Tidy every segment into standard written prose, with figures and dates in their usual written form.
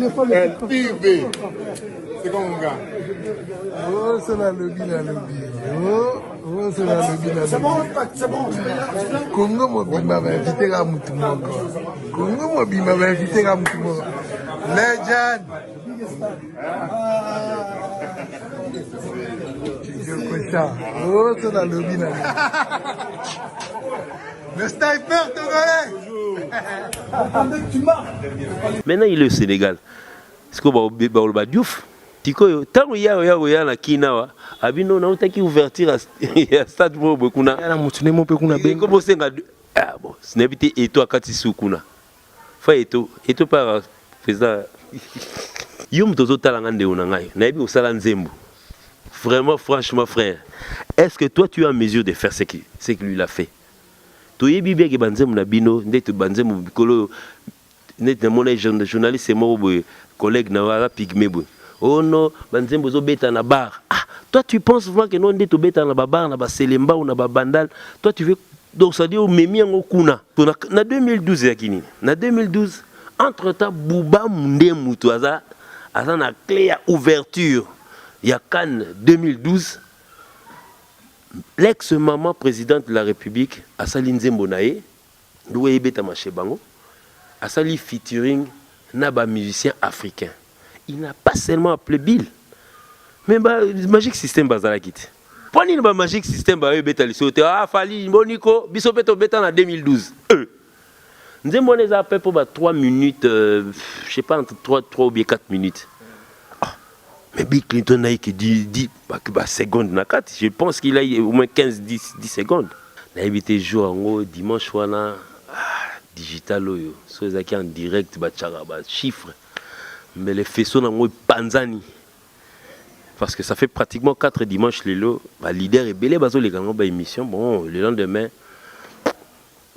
LIV. C'est comme mon gars. Oh, c'est la lobby, la lobby. Oh, c'est la lobby, la lobby. C'est bon. Congo Mobima va inviter à Moutoumoko. Congo Mobima va inviter à Moutoumoko. Legend. Oh, c'est la lobby, la lobby. Le sniper togolais. Maintenant, il est au Sénégal. C'est comme Baolba Diouf. Tiko, tant qu'il y a la Kinawa, abino na utaki ouverture à stade bobo kuna. Na mutune mo pe kuna ben. Comme c'est ah bon, ce n'est pas et toi kati sukuna. Fa eto par président. Yom tozo talanga nde unangai. Na ebi osala nzembo. Vraiment franchement frère, est-ce que toi tu es en mesure de faire ce que lui a fait? Tu es bien que banzembo na bino, ndete banzembo bikolo net mon journaliste c'est mon collègue na wala pigme bo. Oh non, banzembo zo beta na bar. Ah, toi tu penses vraiment que non ndete beta na bar na ba selemba ou na ba bandal. Toi tu veux donc ça dit au memi en kuna. Na 2012 yakini. Na 2012, entre-temps Bouba Mundé Mutuaza a na clé à ouverture. Il y a Cannes 2012. L'ex-maman présidente de la République, Assali Nzembonaye, Doué Beta Machebango, a sali featuring Naba musicien africain. Il n'a pas seulement appelé Bill, mais Magic System Bazalakit. Prenez le Magic System Beta Lissote, ah Fali, Monico, Bissopeto Beta en 2012. Nzembonez a appelé pour 3 minutes, je ne sais pas, entre 3 ou bien 4 minutes. Mais Bill Clinton a dit 10 secondes. Je pense qu'il a eu au moins 15-10 secondes. Il a évité jour en dimanche digital, qui en direct, chiffres. Mais les faisceaux n'ont pas panzani. Parce que ça fait pratiquement 4 dimanches les lots. Leader et belé bazo les grands émission. Bon, le lendemain,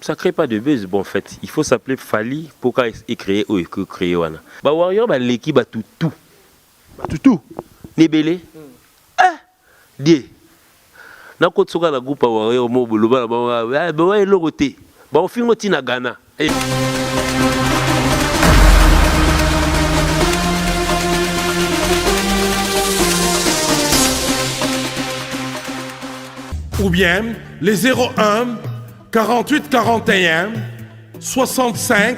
ça ne crée pas de buzz. Bon, en fait, il faut s'appeler Fali pour créer ou créer. Warrior, l'équipe a tout. Tout. Nebele. Die. Na ko tsoka la groupe wa yo mo boloba ba logoté. Ba on fingo tina Ghana. Ou bien les 01 48 41 65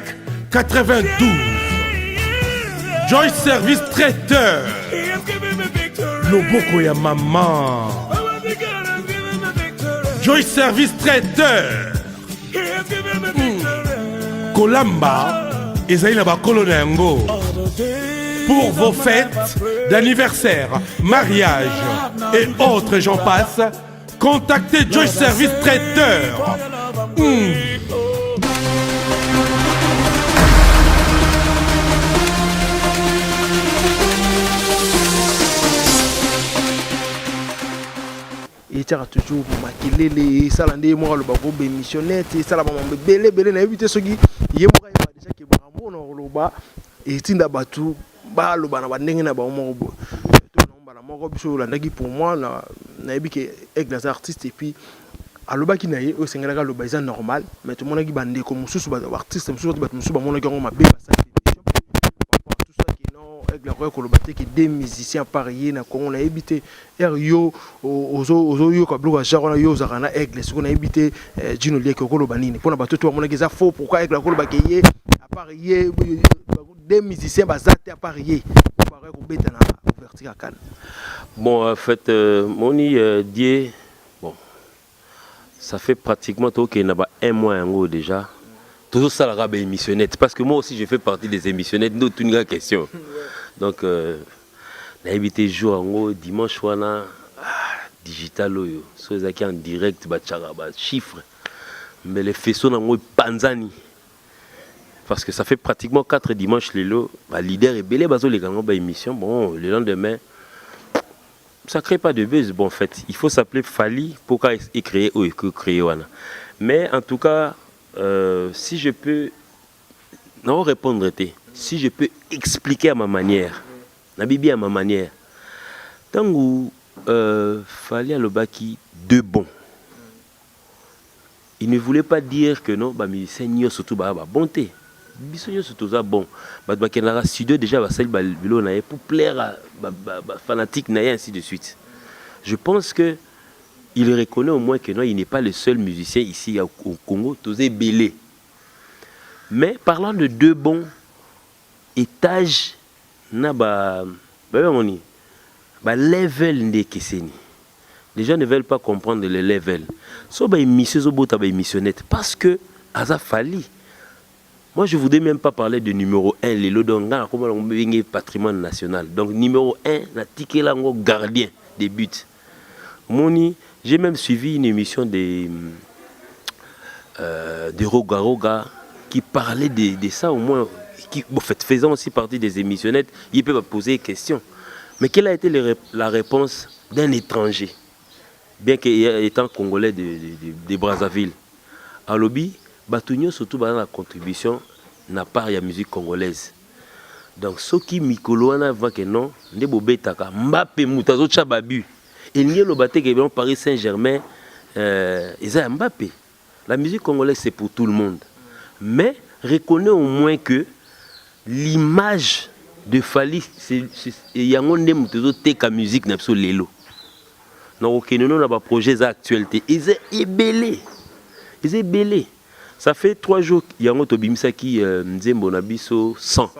92. Joyce Service Traiteur. Loboko ya maman. Joyce Service Traiteur. Kolamba. Ezaïna ba kolonengo. Pour vos fêtes d'anniversaire, mariage et autres j'en passe, contactez Joyce Service Traiteur. Et tu as toujours maquillé ça l'année moi le bago bémissionnette et ça la maman belé na éviter ce qui yé moi déjà que bravo no loba et tinda batu ba loba na bandenge na ba mo bo to no bana moko biso la ndaki pour moi na yebi que avec les artistes et puis aloba ki na ye o sengela ka loba isa normal mais tout le monde qui bande comme mususu ba artiste mususu ba mususu ba mona ki ngo mabe ba ça tout ça qui non avec la rock loba te qui des musiciens parier na Congo na éviter yo ozo yo ka bloka jarona yo zakana aigle ce qu'on a évité Gino Liek ko loba nini pona ba tout mona ki za faux pourquoi avec la ko loba ki ye à parier des musiciens bazate à parier pareil ko beta na ouverture à Cannes. Bon en fait moni die bon ça fait pratiquement un mois en gros déjà. Toujours ça la rabe émissionnette parce que moi aussi je fais partie des émissionnettes nous une grande question. Donc la évité jour en gros dimanche wana digital yo so zaki en direct ba chiffres mais les faisceaux n'ont panzani parce que ça fait pratiquement 4 dimanches les lots leader et belé bazo les grands émission bon le lendemain ça crée pas de buzz. Bon en fait il faut s'appeler Fali pour créer ou créer wana. Mais en tout cas si je peux non répondre si je peux expliquer à ma manière na bibi à ma manière tangu Fali à l'obaki de bon. Il ne voulait pas dire que non, bah musicien surtout bah bonté. biso nyonso toza bon bato bakendaka studio déjà basali bilo na ye pour plaire à fanatique na ye ainsi de suite. Je pense que il reconnaît au moins que non, il n'est pas le seul musicien ici au Congo, tosé belé. Mais parlant de deux bons étages na level de Kesseni. Les gens ne veulent pas comprendre le level. So ba émission zo bota ba émissionnette parce que aza fali. Moi je voudrais même pas parler de numéro 1 les lodonga comme on patrimoine national. Donc numéro 1 na tikelango gardien des buts. Moni, j'ai même suivi une émission de Roga Roga qui parlait de ça au moins qui en fait faisant aussi partie des émissionnettes, ils peuvent poser des questions. Mais quelle a été la réponse d'un étranger? Bien qu'étant congolais de Brazzaville. À lobby, Batunyo surtout dans la contribution n'a pas la musique congolaise. Donc ceux qui mikoloana avant que non, ne bobetaka Mbappé mutazo chababu. Et n'y a le baté qui est Paris Saint-Germain, ils ont Mbappé. La musique congolaise c'est pour tout le monde. Mais reconnaît au moins que l'image de Fali, c'est yangonde mutazo teka musique n'abso lelo. Donc, nous avons un projet d'actualité. Ils sont ébellés. Ils sont ébellés. Ça fait 3 jours qu'il y a un autobimsa qui Nzembo Nabiso 100.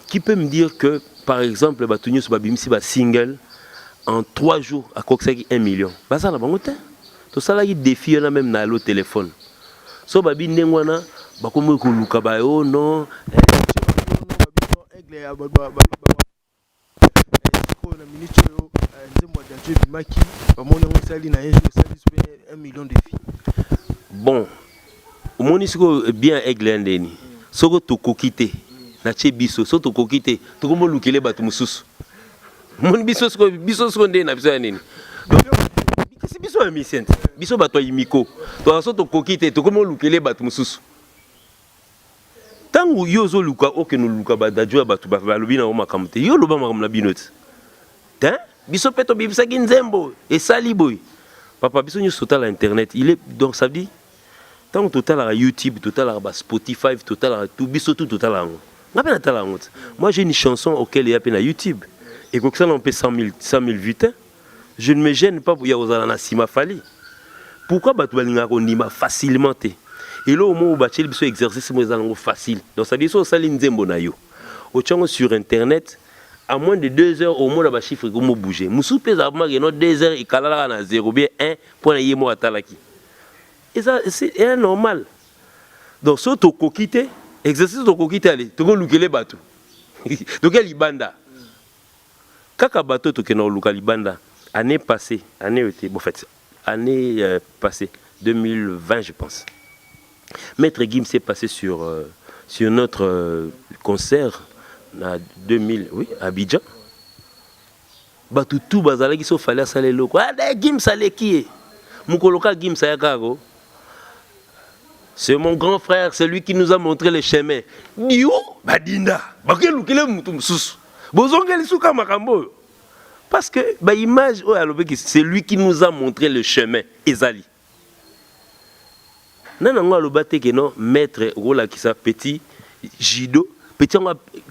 Qui peut me dire que, par exemple, Batunius Babimsi va single en 3 jours à Koksaki 1 million. Bah ça, là, tout ça, là, il défie même dans le téléphone. So, Babi Nengwana, Bakomo Kuluka, oh non. Bon, au monde ici bien aigle ndeni. Soko to kokite na chebiso, so to kokite, to komo lukele batu mususu. Mon biso so ndeni na biso nini. Donc kasi biso amisente. Biso bato yimiko. To so to kokite, to komo lukele batu mususu. Tangu yozo luka oke no luka badajwa batu balobi na makamte. Yo loba makamna binoti. Hein? Biso peto bibisa Nzembo et sali boy. Papa biso ñu total internet, il est donc ça dit tant total à YouTube, total à Spotify, total à tout biso tout total à on. Moi j'ai une chanson auquel il y a peine à YouTube et que ça on peut 100 000 vues. Je ne me gêne pas pour y avoir na sima fali. Pourquoi batu balinga ko ndima facilement té? Et là au moment où bachel biso exercice mo ezango facile. Donc ça dit so sali Nzembo na yo. Au chango sur internet à moins de 2 heures au moins la chiffre comme bouger. Moussou pèse à moi 2 heures et kalala na 0 bien 1 pour na yemo atalaki. Et ça c'est normal. Donc so to kokite, exercice to kokite aller, to go lukele bateau. Donc quel libanda. Kaka bateau to kena luka libanda année passée, année passée 2020 je pense. Maître Gim s'est passé sur notre concert en 2000, oui, à Abidjan. Batutu bazalaki so fallait saler loko. Ah, Gim sale qui est? Mukoloka Gim sayakago. C'est mon grand frère, c'est lui qui nous a montré le chemin. Dio badinda. Baké lukele mutu mususu. Bozongeli suka makambo. Parce que ba image c'est lui qui nous a montré le chemin ezali. Nanango alobate que non maître rola qui sa petit Jido petit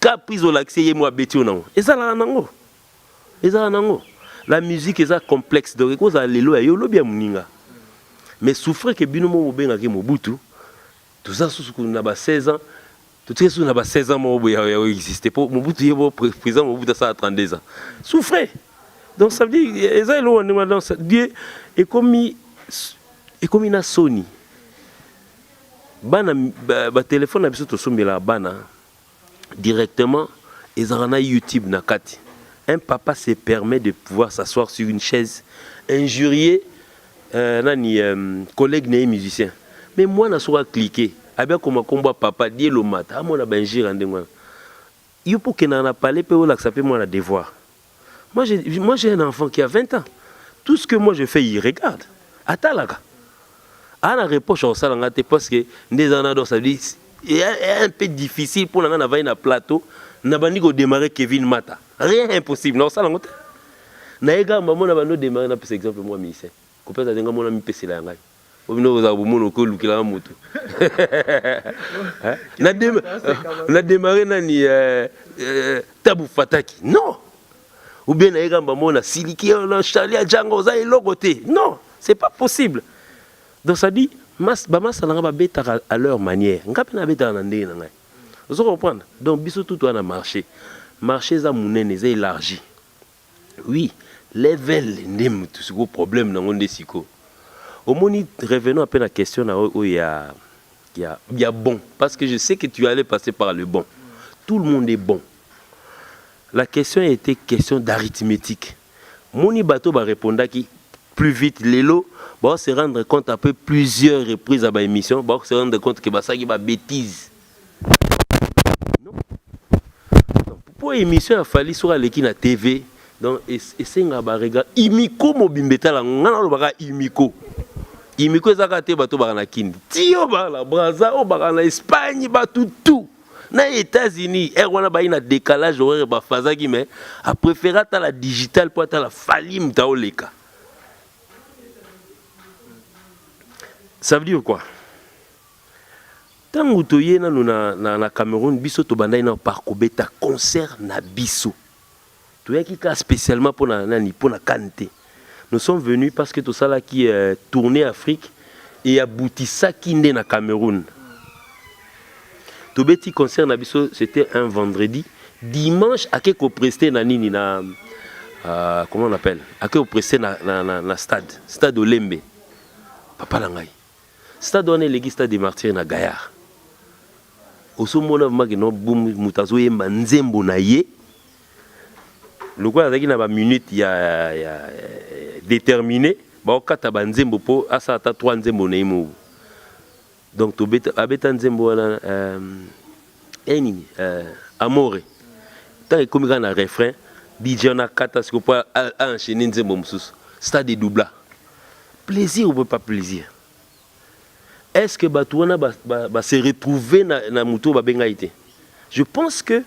ka prise au l'accès et moi beti onango ezala nango la musique est complexe donc cause lelo ya yo lobi ya muninga mais souffre que bino mo benga ke Mobutu tout ça sous na ba 16 ans tout ça sous na ba 16 ans mo ya existait pas Mobutu yebo président Mobutu ça à 32 ans souffre donc ça veut dire ezala lo on dans Dieu et comme na Sony bana ba téléphone na biso to sombela bana directement ils ont un YouTube nakati. Un papa se permet de pouvoir s'asseoir sur une chaise, injurier collègue né musicien. Mais moi na soa cliquer, abia comme combat papa dit le mat, a moi na benjir andengwa. Il pour que na parler peut la ça peut moi la devoir. Moi j'ai un enfant qui a 20 ans. Tout ce que moi je fais, il regarde. Atalaga. À la réponse au salon parce que des années ça dit c'est un peu difficile pour nous avoir un plateau. Nous avons démarrer Kevin Mata. Rien impossible. Non, ça l'a monté. Nous avons démarrer par exemple moi musicien. Coupé ça denga mon ami PC là ngai. obino za bomono ko lukila mutu na démarré nani Tabu Fataki non ou bien na egamba mona siliki na Charlie Django za eloko te non c'est pas possible donc ça dit ba masala nga beta à leur manière ngapi na beta na ndenge na ngai vous comprendre donc biso tout na marché za munene za élargi oui level ndem tout ce problème na ngonde siko au moni revenons à peine à la question où il y a bon parce que je sais que tu allais passer par le bon tout le monde est bon la question était question d'arithmétique moni bato ba répondre qui plus vite lelo ba se rendre compte après plusieurs reprises à ba émission ba se rendre compte que ba ça qui ba bêtise non pour émission a fallu sur l'équipe na TV donc essayer ba regard imiko mobimbeta la ngana lo ba imiko imiko ezaka te bato baka na kindi tio baka na Brazza o baka na Espagne bato tout na États-Unis wana ba ina décalage horaire ba fazaki mais a préféré ta la digital pour ta la falim ta oleka ça veut dire quoi tango toye na Cameroun biso to bandai na parco beta concert na biso toyaki ka spécialement pour na Kanté. Nous sommes venus parce que tout ça là qui est tourné Afrique et abouti ça qui est na Cameroun. Tout petit concert na biso c'était un vendredi, dimanche à quelque presté na nini na comment on appelle? À quelque presté na stade Olembe. Papa langai. Stade on est l'église stade des martyrs na Gaillard. Oso mona magino boum mutazo ye manzembo na ye. Le quoi avec une minute il y a déterminé ba kata banzembo po asa ta 3 nzembo na imo donc to abeta nzembo na enini amore tant comme na refrain DJ na kata ce pas enchaîner nzembo mususu stade de doubla plaisir ou pas plaisir est-ce que batuana ba se retrouver na muto ba bengaité je pense que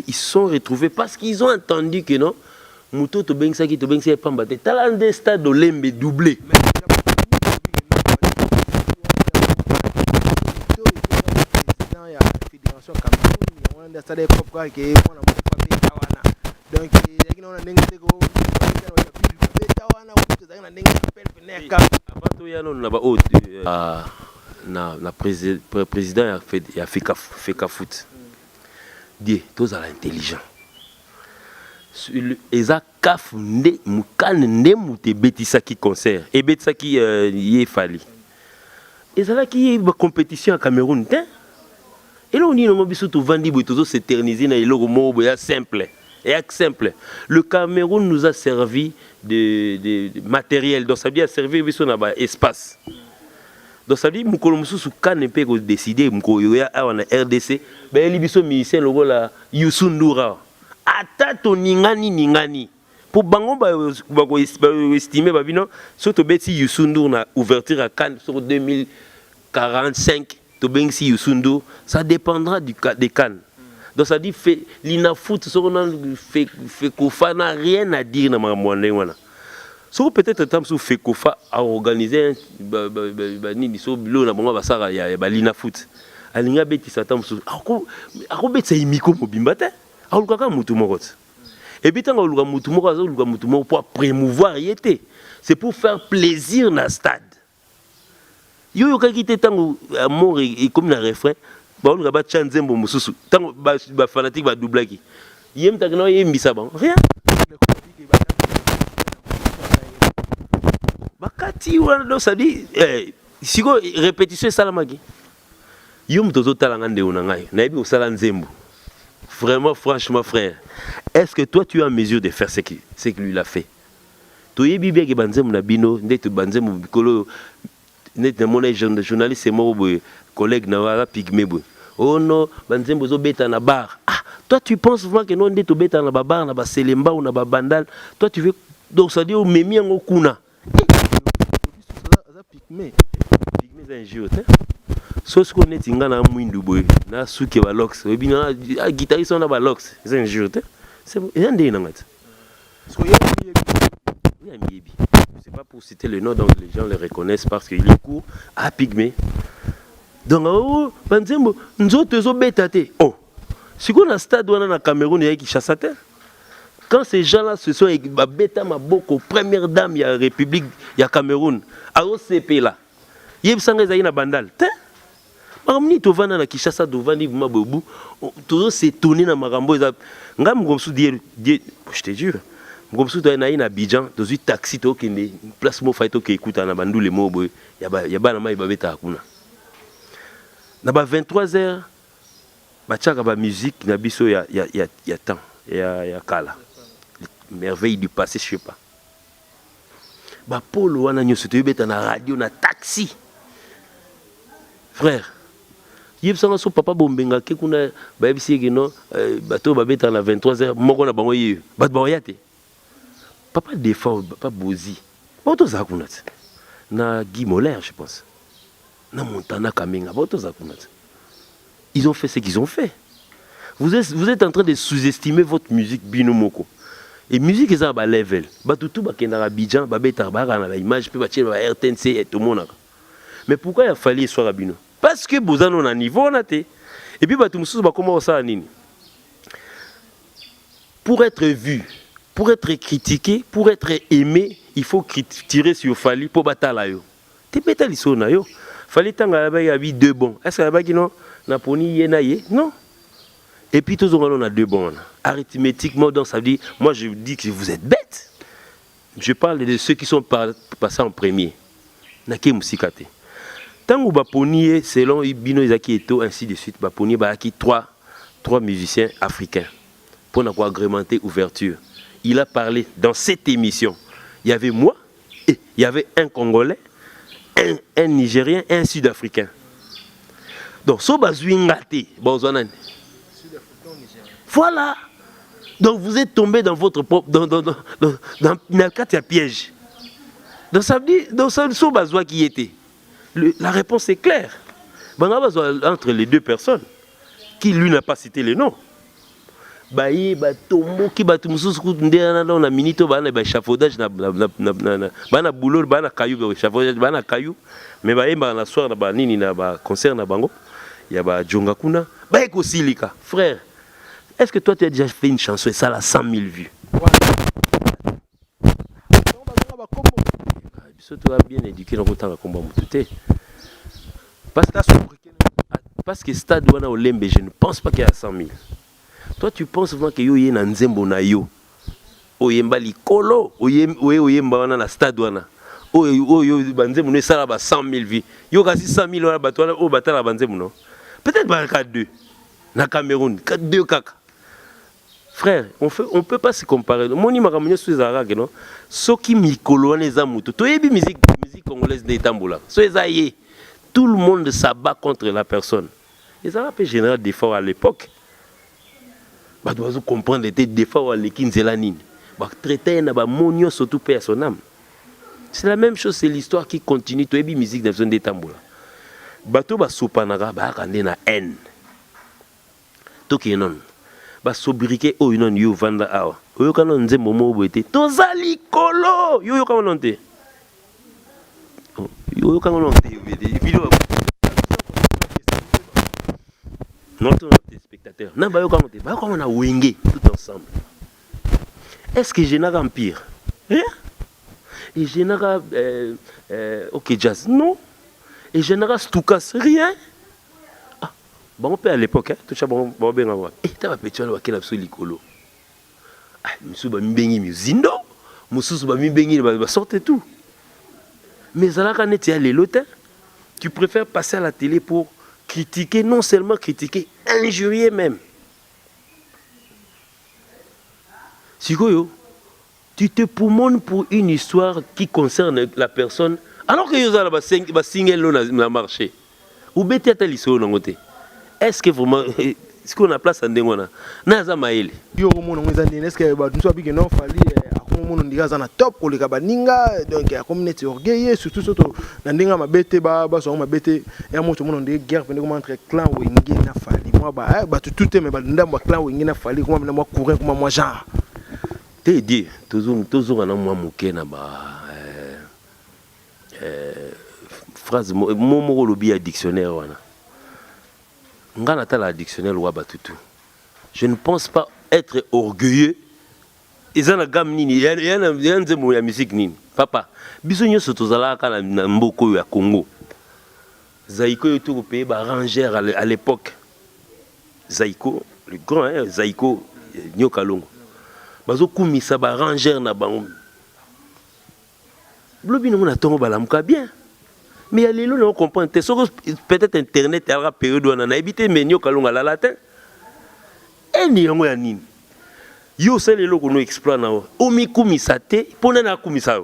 ils sont retrouvés parce qu'ils ont entendu que non Mouto to Bengsaki pas batté talent des stades de Lembe doublé na président a fait foot dit tous à l'intelligent eza kaf nde mukane nde muté betisa qui concert et betisa qui y fali ezala qui ba compétition à Cameroun té et là on dit non biso to vandi bo to s'éterniser na eloko mo bo ya simple et simple le Cameroun nous a servi de matériel donc ça veut dire servir biso na ba espace. Donc ça dit mukolo mususu kan pe ko décider mukolo ya na RDC ba libiso musicien logo la Youssou Ndour ata to ningani pour bango ba ko estimer ba bino surtout beti Youssou Ndour na ouverture à Cannes sur 2045 to bengsi Youssou Ndour ça dépendra des Cannes. Donc ça dit fait l'ina foot sur on fait kofa n'a rien à dire na mamwande wana. So peut-être temps sous Fekofa a organisé ni so bilo na bango basara ya balina foot alinga beti satam sous ako betsa imiko mobimba te akoluka mutu moko et puis tanga oluka mutu moko azoluka mutu moko pour promouvoir yete c'est pour faire plaisir na stade yo kaki te tango amour et comme na refrain ba oluka ba chanzembo mususu tango ba fanatique ba doublaki yem takno yembisa ba rien bakati wana ça dit siko répétition salamaki yum tozo talanga ndeuna ngai na yebi osala nzembo vraiment franchement frère est-ce que toi tu es en mesure de faire ce que lui l'a fait to yebi bien que banzembo na bino ndeto banzembo bikolo net na mona journaliste mo boy collègue na wala pigme boy oh non banzembo zo beta na bar ah toi tu penses vraiment que non ndeto beta na bar na ba selemba ou na ba bandal toi tu veux donc ça dit o memi ngo kuna mais c'est un jeu so ce qu'on est ngana mwindu boy na suke ba lox bina guitariste on a ba lox c'est un jeu c'est un dé nangata Oui, Amiebi. C'est pas pour citer le nom, donc les gens le reconnaissent parce qu'il est court à Pygmée. Donc, oh, Banzembo, nous autres, bétaté. Oh, si on a un stade où on a un Cameroun, il y a qui chasse à terre. Quand ces gens-là se sont bêta ma boko, première dame, il y a la République, il y a Cameroun, à OCP là, il y a une bandale. Amni to vana na Kishasa dovani vuma bobu toujours s'étonner na marambo ngam ngomsu die je te jure ngomsu to na ina Abidjan dans une taxi to kende place mo faito ke écoute na bandu le mobo ya ba na mai babeta kuna na ba 23h ba chaka ba musique na biso ya temps ya kala merveille du passé je sais pas ba polo wana nyoso to beta na radio na taxi frère. Yeb sanga so papa bombenga ke kuna ba yebisi ke no bato ba beta na 23h moko na bango ye bat ba yate papa défend papa bozi bato za kuna na Guy Molaire je pense na Montana Kamenga bato za kuna ils ont fait ce qu'ils ont fait. Vous êtes en train de sous-estimer votre musique binomoko et musique ça ba level bato tout ba kenda Abidjan ba beta ba na image pe ba tchela ba RTNC et tout monde. Mais pourquoi il a fallu soit rabino? Parce que vous avez un niveau, et puis comment ça nini? Pour être vu, pour être critiqué, pour être aimé, il faut tirer sur Fali pour battre là. Tu peux t'aller sur Nayo. Fali tanga là-bas il y a deux bons. Est-ce que là-bas non? Naponi yenaye? Non. Et puis tous on a deux bons. Arithmétiquement, donc ça veut dire, moi je dis que vous êtes bêtes. Je parle de ceux qui sont passés en premier. Nake musikate. Tant que Baponier, selon Ibino Izaki Eto, ainsi de suite, Baponier a acquis trois musiciens africains pour agrémenter ouverture. Il a parlé dans cette émission. Il y avait moi, et il y avait un Congolais, un Nigérien et un Sud-Africain. Donc, so bazouingate, voilà. Donc, vous êtes tombé dans votre propre, dans une carte à piège. Donc, ça veut dire, donc, ça so bazoua qui était. La réponse est claire. Entre les deux personnes, qui lui n'a pas cité les noms. Mais frère, est-ce que toi tu as déjà fait une chanson et ça a 100 000 vues? Tu as bien éduqué dans le combat. Parce que stade wana Olembe, je ne pense pas qu'il y a 100 000. Toi, tu penses vraiment que y a un nzembo na yo. Oyemba likolo, oyemba wana na stade wana. Oyo banzembo ne sala ba 100 000 vies. Yo kasi 100 000 wana batwana o batala banzembo non. Peut-être pas 2. Na Cameroun, 2 kaka. Frère, on peut pas se comparer. Moni makamunyo sous Zaraga non. Soki mikolo wana eza muto. Toyebi musique congolaise de Tambola. So ezaye. Tout le monde s'abat contre la personne. Les Arabes général d'efforts à l'époque. Bah doit comprendre les d'efforts à l'équinzelanine. Bah traiter na ba monio surtout paix à son âme. C'est la même chose, c'est l'histoire qui continue. Toyebi musique de zone de Tambola. Bato ba sopanara ba rande na haine. Toki non. Ba sobriquet o non yo vanda awa. Oyo kana nzembo mo boete. Tozali kolo. Yo kana nonte. Yo kana nonte. Notre spectateur. Non ba yo kana nonte. Ba comment on a wengé tout ensemble. Est-ce que Général Empire? Rien. Et Général OK Jazz? Non. Et Général Stoukas? Rien. Bon, on peut à l'époque, tout ça, bon, bien avoir. Et tu as petit à quel absolu licolo. Ah, monsieur, bah, m'bengi, musindo. Monsieur, bah, m'bengi, bah, sortez tout. Mais à la canette, il y a les lotins. Tu préfères passer à la télé pour critiquer, non seulement critiquer, injurier même. Sikoyo, tu te poumonnes pour une histoire qui concerne la personne, alors que vous avez un single dans le marché. Ou bien tu as l'histoire dans le côté. Est-ce que vraiment, est-ce qu'on a place en Dengona? Naza Maël. Yo, mon nom est est-ce que nous sommes bien fali mon nom diga na top pour les kabaninga donc la communauté orgueilleuse surtout surtout na ndinga mabete ba so mabete ya moto mon nom de guerre pendant comment entre clan wengé na fali moi ba tout mais ba ndamba clan wengé na fali comment moi courir comment moi genre T'es dit, toujours un moi mouké na ba phrase momo lobby à dictionnaire wana. Ngana ta la dictionnaire loi batutu. Je ne pense pas être orgueilleux. Ils ont la gamme nini, il y a un musique nini. Papa, bisogno sotozala ka na mboko ya Congo. Zaïko est tout pays rangère à l'époque. Zaïko, le grand hein, Zaïko Nyokalongo. Bazo kumisa ba rangère na bango. Blobi no na tongo balamuka bien. Mais il y a les on comprend peut-être internet à la période où on a habité mais Nyokalongo la latin. Et ni yango ya nini. Yo c'est les loko no exploit na o. Omi kumisa te pona na kumisa.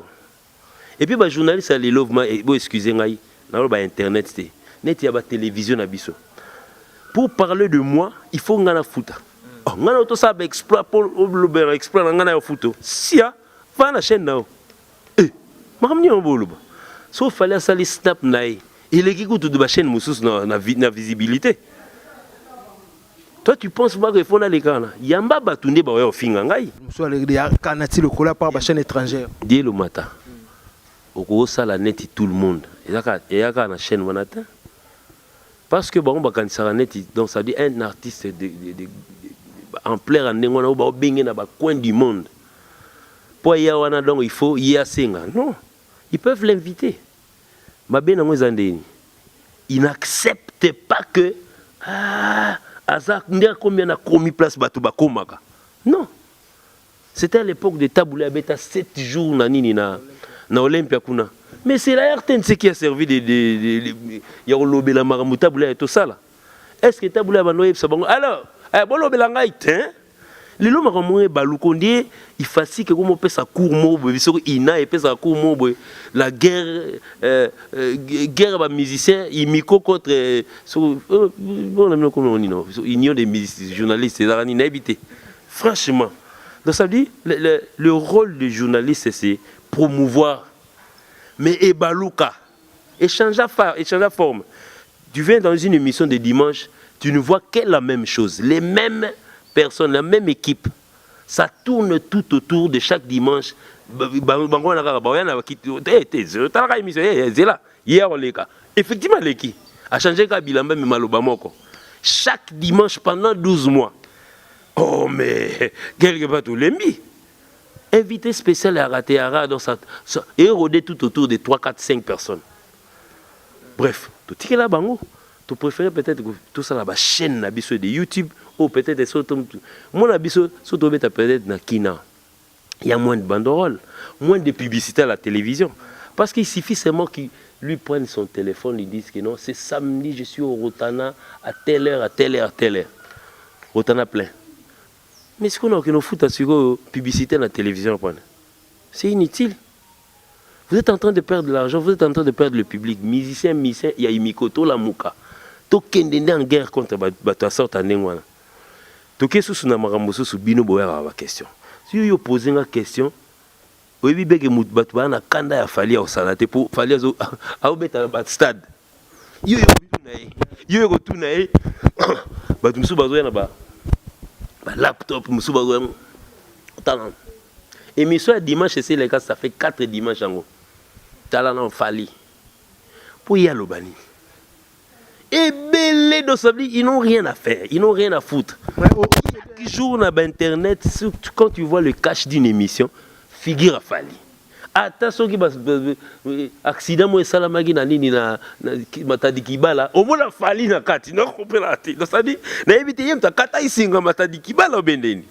Et puis ba journaliste à l'élove excusez ngai na ba internet te. Net ya ba télévision na biso. Pour parler de moi, il faut ngana futa. Oh, ngana to ça ba exploit pour le exploit ngana ya photo. Sia va na chaîne na. Eh, makamni on boluba. Sauf fallait ça les snap naï. Il est qui tout de la chaîne moussous na visibilité. Toi tu penses pas que faut na les kana. Yamba batunde ba yo finga ngai. Monsieur le kanati le cola par la chaîne étrangère. Dès le matin. Au ça la net tout le monde. Et y a na chaîne manata. Parce que bon quand ça net donc ça dit un artiste en plein en ngona ba bingi na ba coin du monde. Pour y avoir donc il faut y a singa. Non. Ils peuvent l'inviter. Ma bien il n'accepte pas que Azak combien a commis place bato bakomaka. Non. C'était à l'époque de Taboulé Abeta 7 jours na Olympia kuna. Mais c'est la RTNC qui a servi de Yarolobe la Maramou Taboulé et tout ça là. Est-ce que Taboulé Abanoye Sabango alors, bon l'obelanga hein? Les gens qui balukondier, il faut que comme on peut sa cour mobo, ina et peut sa cour mobo, la guerre guerre musiciens, il micro contre union des journalistes, c'est la habité. Franchement, donc ça dit le rôle du journaliste c'est promouvoir, mais et baluka, échanger forme. Tu viens dans une émission de dimanche, tu ne vois que la même chose, les mêmes personnes, la même équipe, ça tourne tout autour de chaque dimanche. Effectivement, l'équipe a changé Kabilamba mais Malobamoko. Chaque dimanche pendant 12 mois. Oh, mais quelque part tout l'ennemi. Invité spécial à Ratéara dans ça et rôder tout autour de 3, 4, 5 personnes. Bref, tout est là, bango. Tu préfères peut-être que tout ça là-bas, chaîne de YouTube, ou peut-être des autres. Mon abisso, surtout peut-être dans Kina. Il y a moins de banderoles, moins de publicité à la télévision. Parce qu'il suffit seulement qu'il lui prenne son téléphone, il dise que non, c'est samedi, je suis au Rotana, à telle heure, à telle heure, à telle heure. Rotana plein. Mais ce qu'on a que nous fout à la publicité à la télévision, c'est inutile. Vous êtes en train de perdre de l'argent, vous êtes en train de perdre le public. Musicien, il y a Imikoto, la Mouka. Tokende en guerre contre la sorte à Nengwana. Toké sous na maramboso sous bino boya la question. Si vous posez une question, vous avez besoin de battre na kanda ya fali au salate pour fali à obeta bat stade. Yo tout nae. Bat musu bazoya na ba laptop musu bazoya talent. Émission dimanche c'est les gars ça fait 4 dimanches en gros. Talent en fali. Pour y aller au bani. Et belé de sabli, ils n'ont rien à faire, ils n'ont rien à foutre. Chaque jour sur internet, quand tu vois le cache d'une émission, figure à Fali. Attention qui accident moi salamagi na nini na matadi kibala, au moins la Fali na kati, non comprenez. Donc ça dit, na éviter yem ta kata isinga matadi kibala bendeni.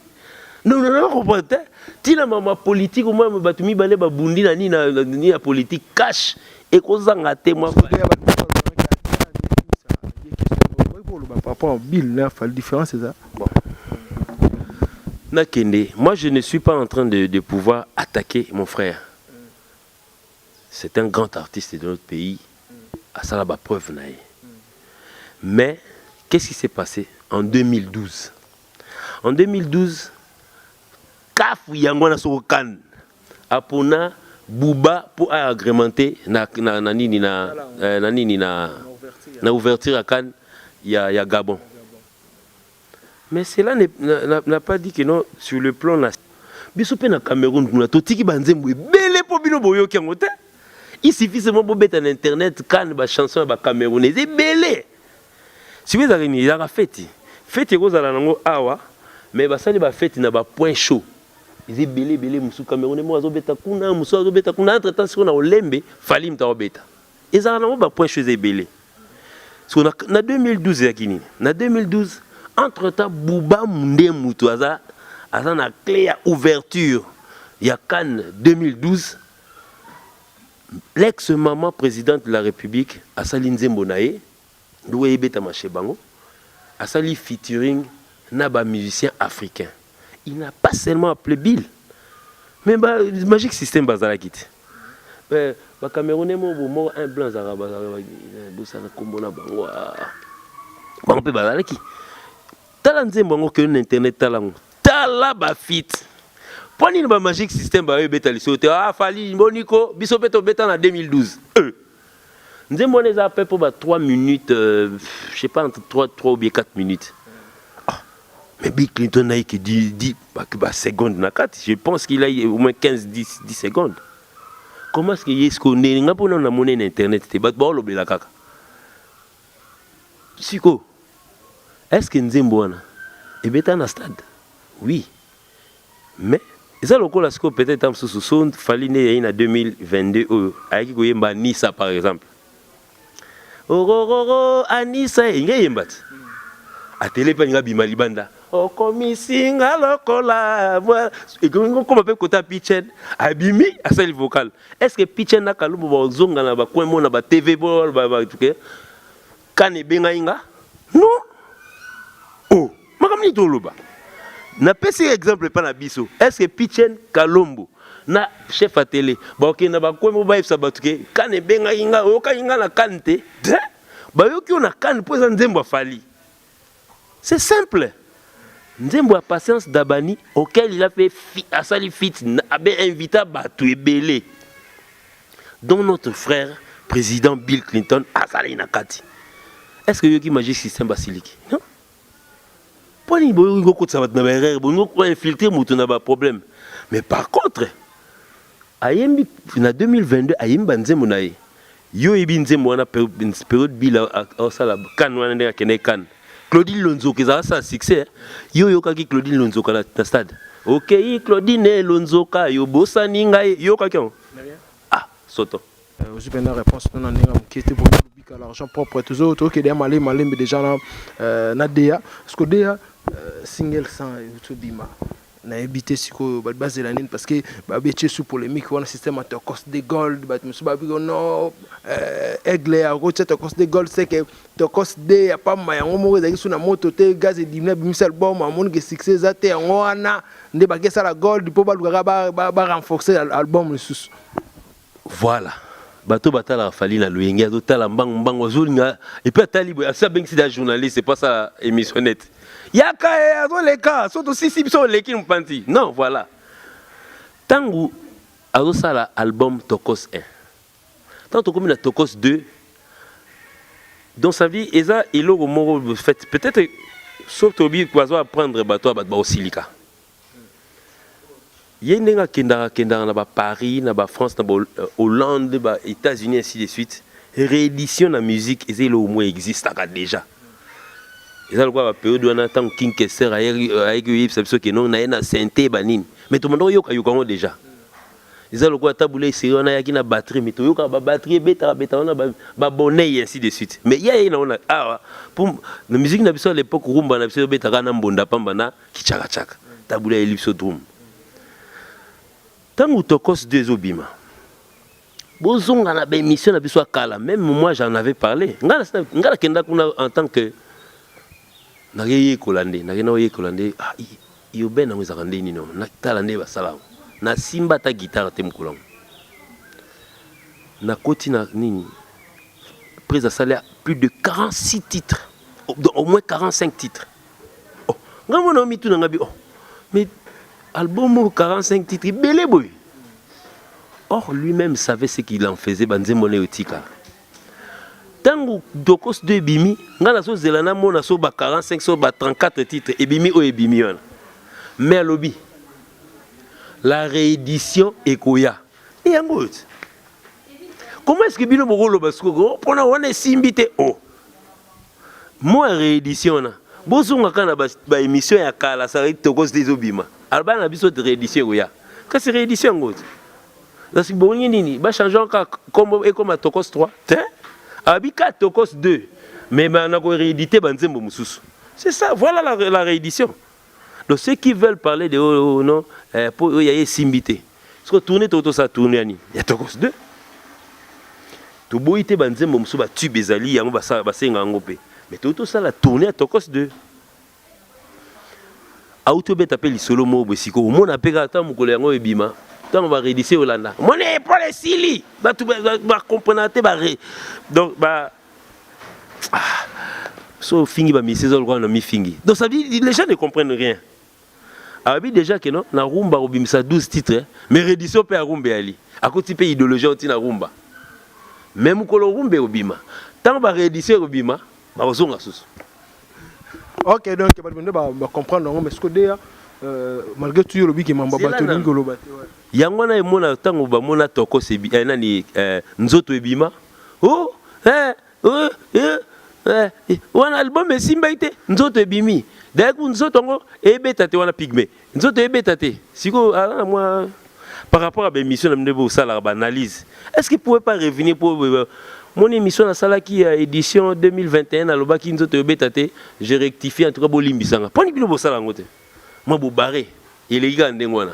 Non comprenez. Tina mama politique au moins batumi balé ba bundi na ni na politique cache et kozanga témoin. Par rapport au bill, là, il différence, c'est ça. Bon. Nakende, moi je ne suis pas en train de pouvoir attaquer mon frère. C'est un grand artiste de notre pays. À ça, la preuve. Mais, qu'est-ce qui s'est passé en 2012? En 2012, Kaf Yangwana Sokan, Apona, Bouba pour agrémenter na ouverture à Cannes. Il y a Gabon. Mais cela n'a pas dit que non, sur le plan national. biso pe na Cameroun kuna totiki banzembo ebele po bino boyoki yango te. Il suffit seulement de mettre en internet quand ba chanson ba camerounais ebele. Si vous avez mis la fête. Fête ko zala nango awa mais ba sali ba fête na ba point chaud. Ils ebele belé musu camerounais mo azobeta kuna musu azobeta kuna entre temps sur na olembe fali mta obeta. Ils ont nango ba point chaud ebele. So na 2012 yakini. Na 2012 entre temps Bouba Moundé Moutou aza na clé à ouverture. Il y a Cannes 2012. L'ex-maman présidente de la République, Assali Nzembo Naye, Doué Ebeta Machebango, Assali featuring Naba musicien africain. Il n'a pas seulement appelé Bill, mais Magic System Bazalakit. Les Camerounais m'ont un blanc Zaraba, Boussana Kombona Bango, Bangpe Bazalaki. Talan Nzembo que l'internet talang, Talaba fit. Poni ba Magic System ba beta lisote fali boniko biso beto beta en 2012. Nzembo les a fait pour 3 minutes je sais pas entre 3 ou bien 4 minutes. Mais Bill Clinton a qui dit bah seconde na 4, je pense qu'il a au moins 10 secondes. Comment est-ce que est-ce qu'on est nga pona na monnaie internet te ba lo bela kaka. Siko. Est-ce que Nzembo na et beta na stade? Oui. Mais ça le là peut-être en sous fallait en 2022 avec Goyemba Nissa par exemple. Oh Anissa Yembat. A télé penga bimalibanda. Oh komisinga lokola. Et comme appelle kota pitchen abimi à celle vocale. Est-ce que pitchen na kalubo ba zonga na ba coin mona ba TV bol ba tuke. Kane benga inga? Non. Oh, makamni toloba. Na pesi exemple pas na biso. Est-ce que Pichen Kalombo na chef à télé ba ok na ba ko mo ba ifsa batuke kane benga inga oka inga na kante ba yoki on a kane pour Nzembo fali. C'est simple. Nzembo a patience d'Abani auquel il a fait asali fit a bien invité batu ebele. Dont notre frère président Bill Clinton asali nakati. Est-ce que yoki Magic System basiliki? Non. Pas ni bon ko ça va na erreur bon ko infiltrer mutu na ba problème. Mais par contre ayembi na 2022 ayemba Nzembo naye yo ebi Nzembo na période bila au sala kan wana ndeka kene kan Claudine Lonzo qui a ça succès yo kaki Claudine Lonzo na stade. OK Claudine Lonzo ka yo bosani ngai yo kaki ah soto aussi bien la réponse non qui était pour l'argent propre tous autres qui derrière malé déjà na DA parce que DA single sans bima na éviter siko base la nine parce que ba betche sous polémique on système à cost de gold ba monsieur ba non aigle à route cost de gold c'est que to cost de ya pas ma yango mo ezaki suna moto te gaz et dimna bimisa album amon que succès za te yango wana nde ba kesa la gold po ba luka ba renforcer l'album le sous voilà. Bato batala fali na luyenga zo tala mbango zulinga et puis atali boya ça ben c'est des journalistes c'est pas ça émissionnette yaka azo leka surtout si biso leki mpanti non voilà tangu azo sala album Tokos 1 tant comme na Tokos 2 dans sa vie eza eloko moko fait peut-être sauf tobi kwazo apprendre bato ba osilika Yenga kendara na ba Paris, na ba France, na ba Hollande, ba États-Unis ainsi de suite. Réédition la musique, et au moins existe déjà. Et ça le quoi la période où on attend King Kessler avec Yves Sabso qui non na synthé banine. Mais tout le monde yoka déjà. Et ça le quoi taboulé c'est on a na batterie mais tout yoka ba batterie beta on a ba bonnet ainsi de suite. Mais il y a on a pour la musique na biso à l'époque rumba na biso beta kana mbonda pamba na kichaka chaka. Taboulé ellipso drum. Tant que Tokos 2 obima, bozonga na ba émission na biso kala, même moi j'en avais parlé. Ngala kenda kuna en tant que nageye kolande, nagena kolande, ah yo ben na mweza kande nino, na talande ba sala. Na simba ta guitare te mkolong. Na koti na nini. Près à salaire plus de 46 titres, au moins 45 titres. Oh, ngamo mi tu na ngabi oh. Mais album 45 titres, belé boy. Or lui-même savait ce qu'il en faisait Nzembo Otika. Tango Dokos 2 bimi, ngana so zelana mona so ba 45 so ba 34 titres et bimi o e bimi on. Mais lobby. la réédition ekoya. Et yango. Comment est-ce que bino bokolo basiko pona wana simbité oh. Moi réédition na. Bozunga kana ba émission ya kala ça tokos des obima. Alba na biso de réédition ekoya. Ka c'est réédition ngoto. Parce que bongi nini ba changer comme tokos 3. Abika tokos 2. Mais on a réédité banzembo mususu. C'est ça, voilà la réédition. Donc ceux qui veulent parler de non pour y a simbité. Parce que tourner tout ça tourner ani. Il y a tokos 2. To boité banzembo mususu ba tube ezali yango ba senga ngopé. Mais tout ça la tourner à tokos 2. Auto bet appelle solo mo besiko. Mon apeka ata mukolo yango ebima. Tant on va rééditer Hollanda. Mon est pour les sili. Ba tout ba comprendre ba donc ba so fingi ba mi saison on a mi fingi. Donc ça dit les gens ne comprennent rien. Abi déjà que non na rumba obimisa 12 titres mais réédition pe rumba ali. À côté pe idéologie on na rumba. Même ko lo rumba obima. Tant ba réédition obima ba ozonga susu. OK donc ba comprendre mais ce que déjà malgré tout le biki mamba bato ngolo bato. Yango na emona tango ba mona toko sebi nani nzoto ebima. Oh wana album esimba ite nzoto ebimi d'ailleurs nzoto ngo ebeta te wana pigme nzoto ebeta te siko ala moi par rapport à l'émission de Mdebo Sala analyse est-ce qu'il pouvait pas revenir pour mon émission na sala qui édition 2021 à lobaki nzoto ebeta te j'ai rectifié en tout cas bolimbisanga poni bino bo sala ngote moi bo barré il est gars ndengwana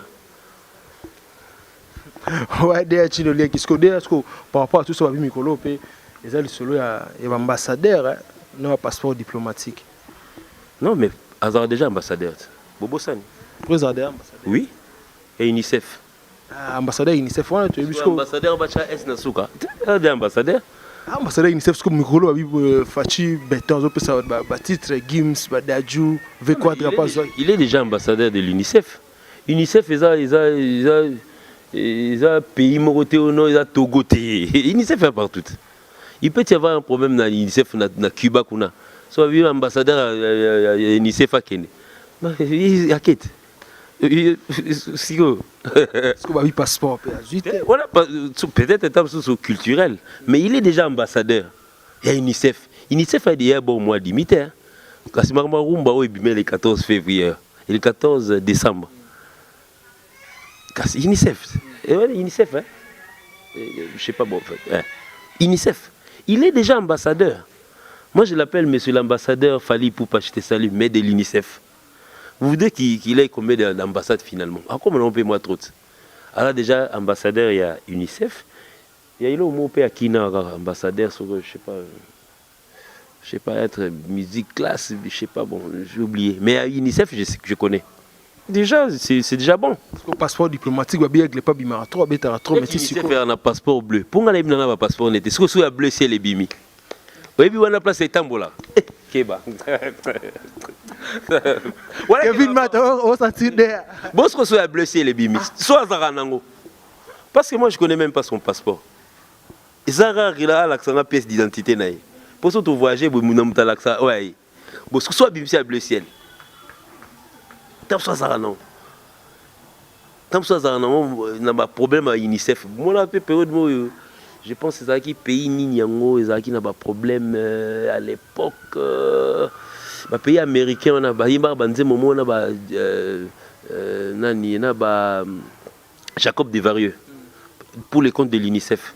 ouais déjà tu le qu'est-ce que déjà par rapport à tout ça va mikolo pe les a solo ya ambassadeur non passeport diplomatique. Non mais Azar déjà ambassadeur. Bobo Sani. Président ambassadeur. Oui. Et UNICEF. Ambassadeur UNICEF on tu es ambassadeur bacha S Nasuka. Ambassadeur. Ambassadeur UNICEF comme micro abi Fachi Beton pe ça ba titre Gims ba Daju V4 pas. Il est déjà ambassadeur de l'UNICEF. UNICEF ils ont pays moroté au nom, ils ont Togo té. UNICEF est partout. Il peut y avoir un problème dans l'UNICEF na Cuba kuna. Soit vieux ambassadeur UNICEF à Kenya. Mais inquiète. Si go. Est-ce que va passeport voilà peut-être étape sous culturel, mais il est déjà ambassadeur. Il y a UNICEF. UNICEF a dit bon mois limité. Kasi marma rumba o ebimé le 14 février et le 14 décembre. Kasi UNICEF. Et voilà UNICEF hein. Je sais pas bon en fait. UNICEF. Il est déjà ambassadeur. Moi, je l'appelle monsieur l'ambassadeur Fali Poupa Chitesali, mais de l'UNICEF. Vous voulez qu'il ait combien d'ambassades finalement? Comment on peut moi trop? Alors déjà, ambassadeur, il y a UNICEF. Il y a un peu à Kina, ambassadeur, je sais pas, être musique classe, je sais pas, bon, j'ai oublié. Mais à UNICEF, je connais. Déjà, c'est déjà bon. Le passeport diplomatique va bien avec les papes trop mais si c'est faire un passeport bleu. Pour nga na un passeport net. Est-ce que soit bleu c'est les bimi. Oui, puis on a place tambola. Keba. Voilà Kevin Mato au senti derrière. Bon ce que soit bleu c'est les bimi. Soit Zaranango. Parce que moi je connais même pas son passeport. Zara il a l'accent pièce d'identité naï. Pour ça tu voyager bon munamta l'accent ouais. Bon ce que soit bimi c'est bleu ciel. Tant que ça non. Tant que ça non, on a un problème à UNICEF. Moi la période je pense que c'est qui pays Ninyango, ils qui n'a pas problème à l'époque. Le pays américain on a ba yimba banze momo on a ba nani na ba Jacob Desvarieux pour les comptes de l'UNICEF.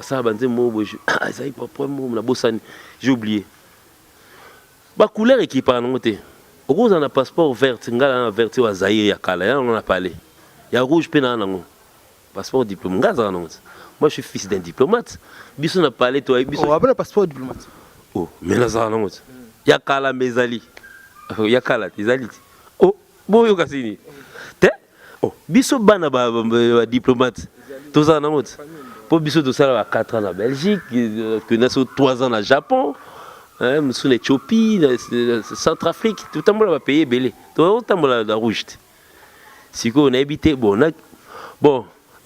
Ça banze momo ça y pas problème la bossane, j'ai oublié. Ba couleur qui par noté. Rose a un passeport vert, ngala vert wa Zaïre ya kala, on a parlé. Il y a rouge pena nango. Passeport diplomate ngaza nango. Moi je suis fils d'un diplomate. Biso na parlé toi biso. On a pas passeport diplomate. Oh, mais naza nango. Ya kala mezali. Ya kala tizali. Oh, boyo kasini. Te? Oh, biso bana ba diplomate. Toza nango. Pour biso to sala 4 ans en Belgique, que naso 3 ans au Japon. Sous l'Éthiopie, Centrafrique, tout le monde va payer belé. Tout le monde va rouge. Si on a habité, bon,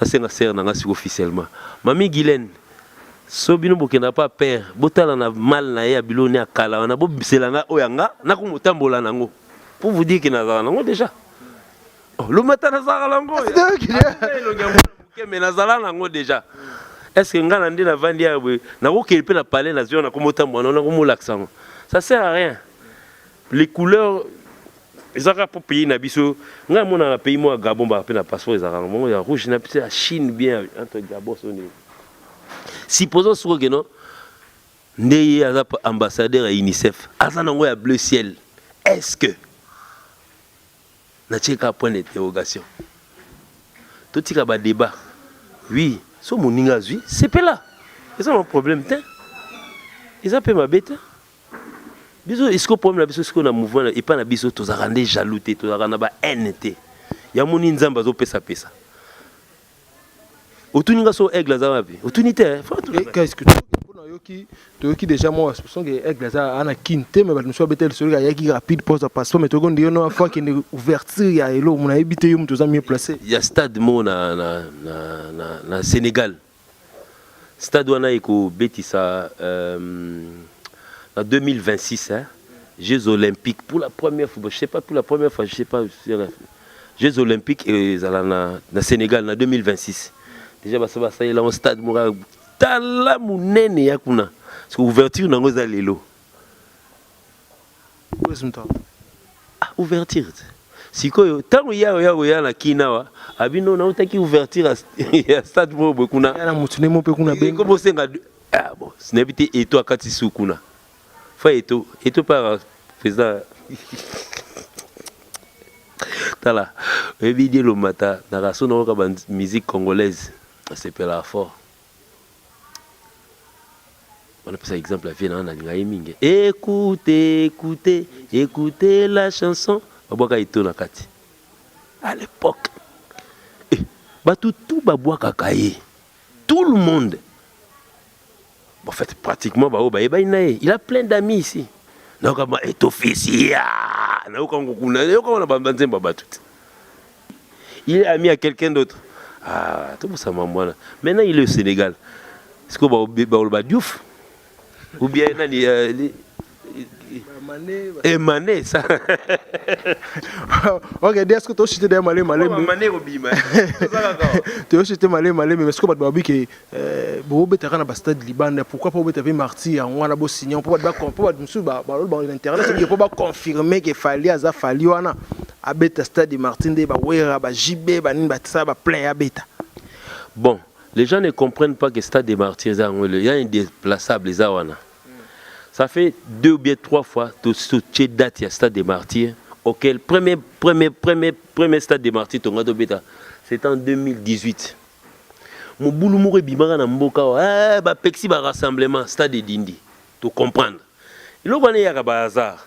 c'est un serre officiellement. Mamie Guylaine, si on n'a pas peur, on a mal na ya biloni à Kala, on a beau biselanga oyanga, na ko mutambola nango. Pour vous dire que na nango déjà. Le matin nazala lango. Mais nazala lango déjà. Est-ce que ngana ndi na vandi ya na ko kelpe na parler na zone na komota mwana na ko l'accent. Ça sert à rien. Les couleurs ezaka pour pays na biso nga mona na pays moi Gabon ba pe na passeport ezaka mo ya rouge na petite Chine bien entre Gabon sonné. Supposons ce que non ndeye aza ambassadeur à UNICEF aza nango ya bleu ciel. Est-ce que na tcheka point d'interrogation. Tout tika ba débat. Oui, so moninga zui, c'est pas là. C'est ça mon problème t'es. Ils appellent ma bête. Biso est-ce que problème la biso ce qu'on a mouvement et pas na biso to za rendre jalouté to za rendre ba NT. Ya moni nzamba zo pesa pesa. Otuninga so aigle za wapi? Otunité. Qu'est-ce que tu pour yoki to yoki déjà moi je pense que aigle za ana kinte mais ba nous so betel sur ya qui rapide pose passeport mais to gondi no fois qui ne ouverture ya elo mon habité yo to za mieux placé. Il y a stade mo na Sénégal. Stade wana iko betisa en 2026, hein, Jeux Olympiques, pour la première fois, je sais pas, pour la première fois, je sais pas, Jeux Olympiques et na Sénégal en 2026. Déjà, ça y est là, au stade, tala mounene yakuna. Parce que ouverture n'a pas l'élo. Ouverture. Si quoi, tant qu'il y a la kinawa, abino na utaki ouverture à stade mobo kuna. Ya na mutune mo pe kuna bengo. Comment c'est ah bon, ce n'est pas et toi quand tu soukuna. Et tout par président. Tala, vidéo le matin, dans la sonore de musique congolaise, c'est pas la fort. On appelle ça exemple la vie dans la mingi. Écoutez, écoutez, écoutez la chanson. À l'époque, tout le monde. En fait, pratiquement, il a plein d'amis ici. Il est ami à quelqu'un d'autre. Ah, tout ça, maman. Maintenant, il est au Sénégal. Est-ce que va Diouf? Ou bien Mané, ça. Ok, est-ce que tu as cité des Mané Mané? Tu as cité Mané Mané, mais est-ce que tu as dit que stade Liban, pourquoi pas vous martyr, on a beau signer, on peut pas confirmer qu'il fallait à Zafali, on a abeta stade Martin de Bawera, JB, Banin Batsa, plein abeta. Bon, les gens ne comprennent pas que stade des martyrs, il y a un déplaçable, les Awana. Ça fait 2 ou bien 3 fois que tu date il y a stade des martyrs auquel premier stade des martyrs c'était en 2018. Mon boulot mourir bimara na mboka ba pexi ba rassemblement stade de Dindi to comprendre. Il y a ba hasard.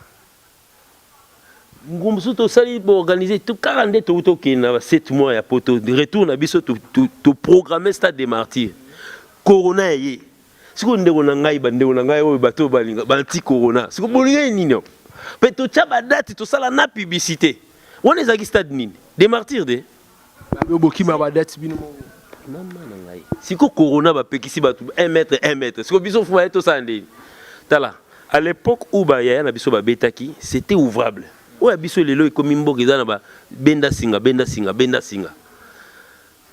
Ngumsu to sali pour organiser tout 42 to na 7 mois ya poto de retour na biso to programmer stade des martyrs. Corona yi si vous avez un bateau anti corona, si vous avez un bateau, date, tout ça, la publicité. On est à stade des martyrs. Si vous corona, si vous 1 mètre, si vous avez tout ça, à l'époque où il y a un betaki, c'était ouvrable. Où il y a comme benda singa.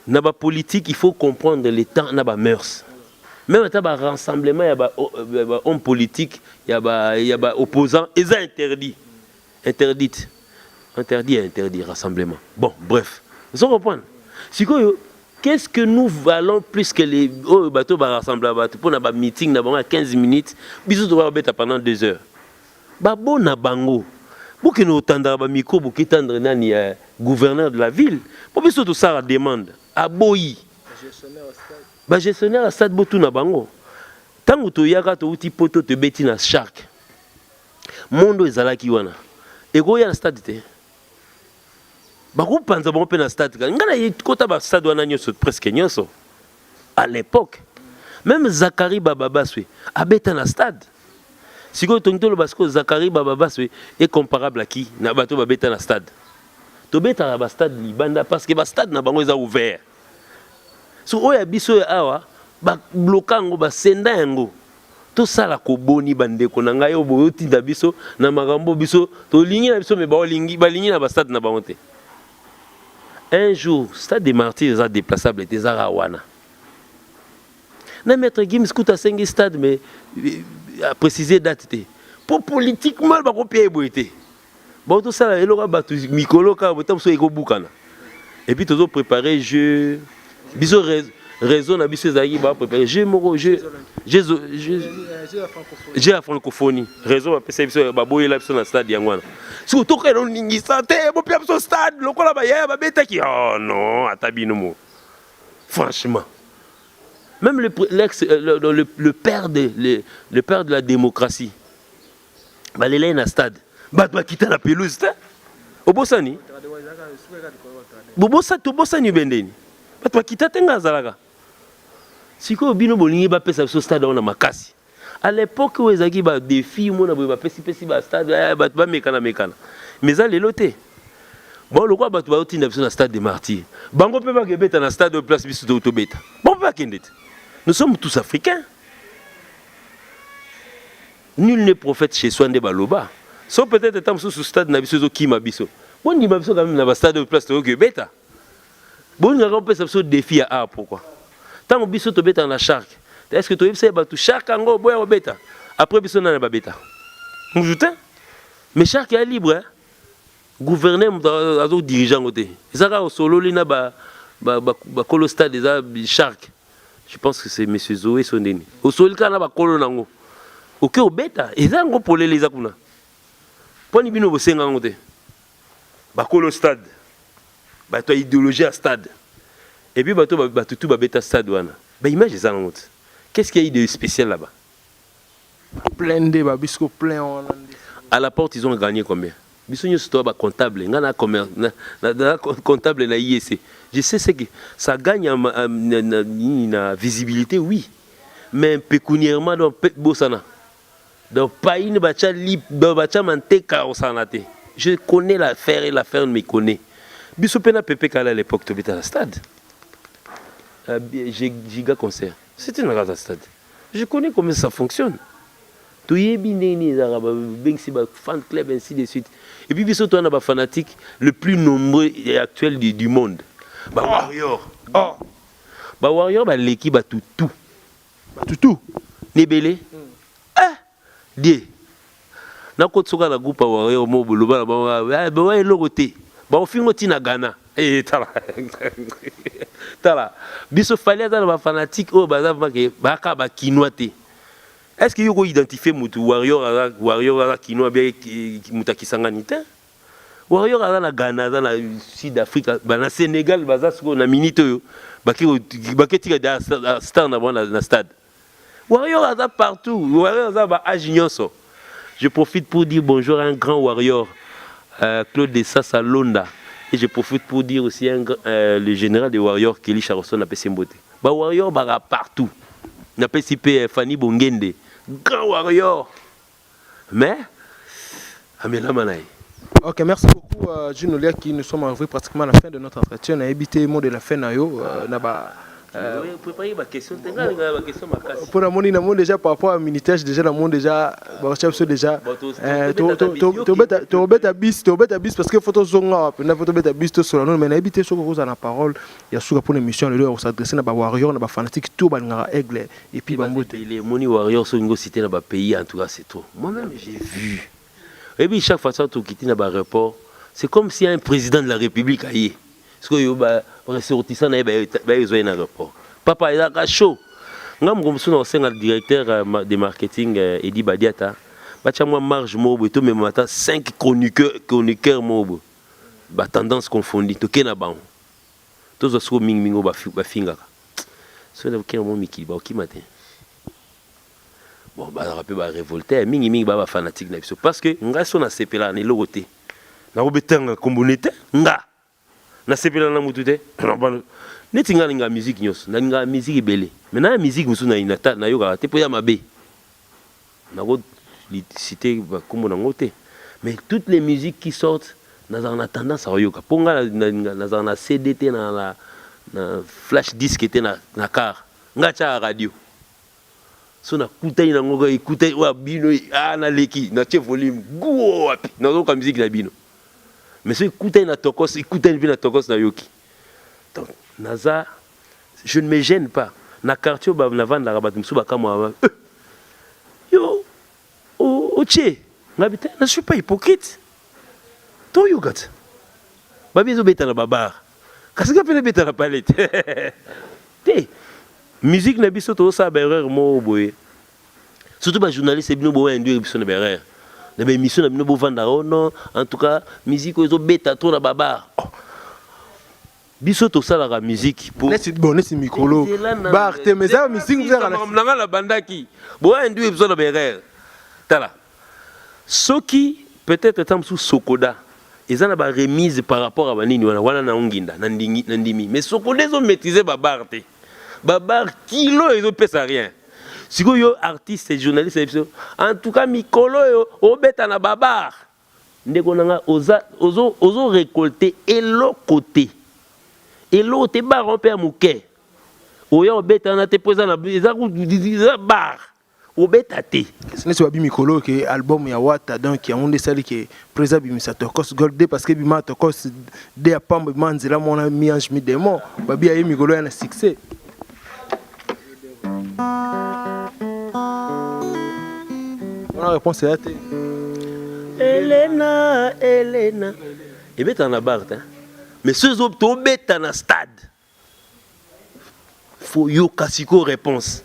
Dans la politique, il faut comprendre les temps, dans la mœurs. Même dans le rassemblement, il y a des hommes politiques, il y a des opposants, et ça interdit. Interdit, rassemblement. Bon, bref. Vous comprenez? Qu'est-ce que nous valons plus que les bateaux rassemblent pour un meeting à 15 minutes, bisous de voir pendant 2 heures. Bon, na bango. Pour que nous entendons micro, pour que nous entendons gouverneur de la ville, pour que tout ça demande à Boyi. Gestionnaire à stade botu na bango. Tango to yaka to uti poto te beti na shark. Mondo ezalaki wana. Ego ya na stade te. Bako panza bon pe na stade. Ngana yikota ba stade wana nyoso presque nyoso. À l'époque, même Zakari Bababaswe abeta na stade. Siko tongtolo basko Zakari Bababaswe est comparable à qui na bato babeta na stade. To beta na stade Libanda parce que ba stade na bango eza ouvert. So oya biso ya awa ba blokango ba senda yango to sala ko boni bandeko na ngai obo yotinda biso na magambo biso to lingi na biso me ba lingi na ba stade na bango te un jour stade des martyrs eza déplaçable ezaka wana na maître Gims kuta 5 stade mais a préciser date te pour politiquement ba copier boité bon tout ça eloko batu mikolo ka botam so ekobukana et puis toujours préparer jeu biso raison na biso ezaki ba préparer jeu moko jeu la francophonie raison apesa biso ba boyela biso na stade yangwana surtout que non ningisa te bo pia biso stade lokola ba ya ba betaki oh non atabino mo franchement même le père de la démocratie balela na stade ba quitter la pelouse te obosani bobosa to bosani bendeni ba quitter tenga zalaka siko bino bolingi ba pesa biso stade on a makasi à l'époque où ezaki ba défi mona ba pesi ba stade ba mekana mais ça lelo te bon le quoi ba to tinda biso na stade des martyrs bango pe ba gebeta na stade de place biso to beta bon pas kendete nous sommes tous africains nul n'est prophète chez soi nde baloba so peut-être tam sous stade na biso zo kima biso bon ni biso quand même na ba stade de place to gebeta bon nga ko pesa biso défi à pourquoi tant biso to beta na shark est-ce que tu sais ba tu shark ngo boya beta après biso na ba beta moujuta mais shark est libre hein gouverner azo dirigeant côté ezaka solo lina ba kolo stade des shark je pense que c'est monsieur Zoé Sondeni au sol kana ba kolo nango OK beta ezango polele ezakuna poni bino bosenga ngote ba kolo stade ba to idéologie à stade et puis ba tout ba beta stade wana ba image ezango qu'est-ce qu'il y a eu de spécial là-bas plein de babisco plein à la porte ils ont gagné combien bisonyo sto ba comptable ngana comptable na IEC je sais ce que ça gagne en visibilité oui mais pécuniairement donc bosana donc pas une bacha libre bacha manteka osanate je connais l'affaire et l'affaire me connaît biso pena pepe kala à l'époque to beta la stade giga concert c'était une grande stade je connais comment ça fonctionne tu y es bien fan club ainsi de suite et puis biso to na ba fanatique le plus nombreux et actuel du monde ba warrior ba warrior ba leki ba tout nebele die na ko tsoka la groupe warrior mo boloba ba eloko te ba ofingo tina Ghana tala biso fallait dans ba fanatique o baza ba ka ba kinoate est-ce que vous identifiez mutu warrior kinoa bien mutakisangani te warrior na Ghana na Sud-Afrique na Sénégal baza siko na minute yo baketi da star na stade warrior aza partout warrior aza ba agnyonso je profite pour dire bonjour à un grand warrior Claude de Sassalonda et je profite pour dire aussi le général des warriors Kelly Charlson na Pesembote ba warrior ba partout na PCP Fanny Bongende grand warrior mais Amela Manaï. Ok, merci beaucoup Juno Lia qui nous sommes arrivés pratiquement à la fin de notre entretien. On a évité le mot de la fin préparer ma question, pour la monde déjà par rapport à militaire déjà le monde déjà déjà bis parce que photo zonga na photo beta bis to sur mais on a évité ce que vous en la parole il y a sur pour l'émission le on s'adresser na ba warrior na ba fanatique tout ba ngara aigle et puis ba mbote les moni warrior so ngo cité na ba pays en tout cas c'est trop moi-même j'ai vu et puis chaque fois ça tu quitter na ba aéroport c'est comme si un président de la République aillé parce que yo ba ressortissant na ba ezoy na aéroport papa il a chaud ngam ngomsuna osenga directeur de marketing Edi Badiata bacha moi marge mobo to même matin 5 chroniqueurs mobo ba tendance confondue to kena ba to zo so mingo ba finga so na kena mo miki ba okimate bon ba rappel ba révolté mingi ba fanatique na biso parce que nga so na sepela na logote na obetanga kombonete nga na sepela na mutute neti nga nga musique nyos na nga musique belé maintenant musique musu na inata na yoka te po ya mabe na go cité comme na ngote mais toutes les musiques qui sortent na tendance à yoka ponga na CDT na flash disque était na car nga cha radio so na kutai na ngoka ikutai wa bino na leki na che volume go wapi na zo ka musique na bino mais so ikutai na tokos ikutai na tokos na yoki Donc, Naza, je ne me gêne pas. Na quartier, na rabat msuba kama yo, je ne suis pas hypocrite. Toi, you got. Babi zo beta na babar. Kasi ka pele beta na palette. Te, musique na biso to sa berreur mo boye. Surtout ba journaliste bino bo induire biso na berreur. Na ba émission na bino bo vanda non, en tout cas, musique zo beta to na babar. Biso to sala la musique pour nesi mikolo bar te mais ça musique vous avez la bandaki bo induire biso na berreur. Tala. Soki peut-être tam sous Sokoda. Ils ont une remise par rapport à Banini, wana na onginda, nandimi. Mais Sokoda ils ont maîtrisé babar te. Babar kilo ils ont pèse rien. Si vous êtes artiste et journaliste, en tout cas mikolo yo obeta na babar. Ndeko nanga ozo récolter et l'autre côté. Et l'autre bar on perd mouké. Oya obeta na te posa na bar. Obetate. C'est ce mikolo que album ya wata donc ya onde sali que présa bimisa tokos gold parce que bima tokos de apamba manzela mona miange mi demo babi ya mikolo ya na succès. On a réponse à té. Elena. Et beta na bar hein. Mais ceux autres obeta na stade. Faut yo kasiko réponse.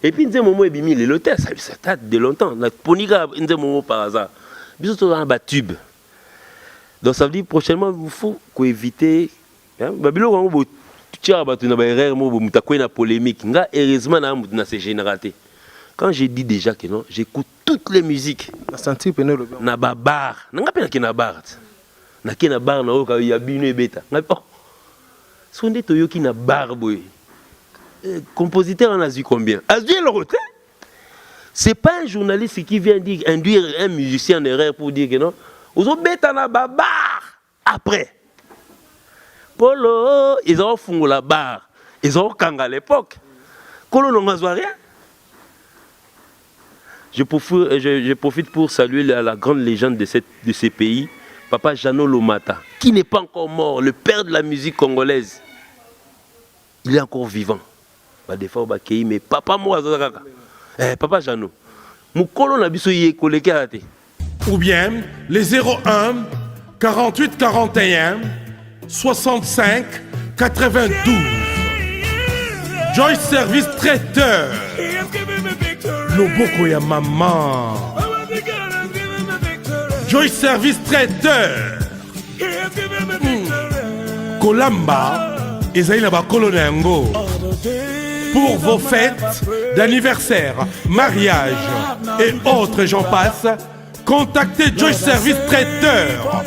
Et puis, nous avons mis le test, ça date de longtemps. Nous avons par hasard. Nous avons un tube. Donc, ça veut dire prochainement, il faut éviter. Heureusement, c'est génératé. Quand j'ai dit déjà que non, j'écoute toutes les musiques. Na babar. Na pas na bar. Na bar na oka ya bino beta. Son de toyoki na bar boy. Compositeur en a vu combien? A vu le retrait? C'est pas un journaliste qui vient dire induire un musicien en erreur pour dire que non. Ils ont bêta na babar après. Polo, ils ont fondé la barre. Ils ont kanga à l'époque. Kolo n'en a rien. Je profite pour saluer la grande légende de ce pays, Papa Jeannot Lomata, qui n'est pas encore mort, le père de la musique congolaise. Il est encore vivant. Des fois, mais papa moi, papa Jeannot, Moukolo na biso yé koleke ate. Ou bien les 01 48 41 65 92. Joyce Service Traiteur. Loboko ya maman. Joyce Service Traiteur. Kolamba. Ezali na ba kolona yango. Pour vos fêtes d'anniversaire, mariage et autres j'en passe, contactez Joyce Service Traiteur.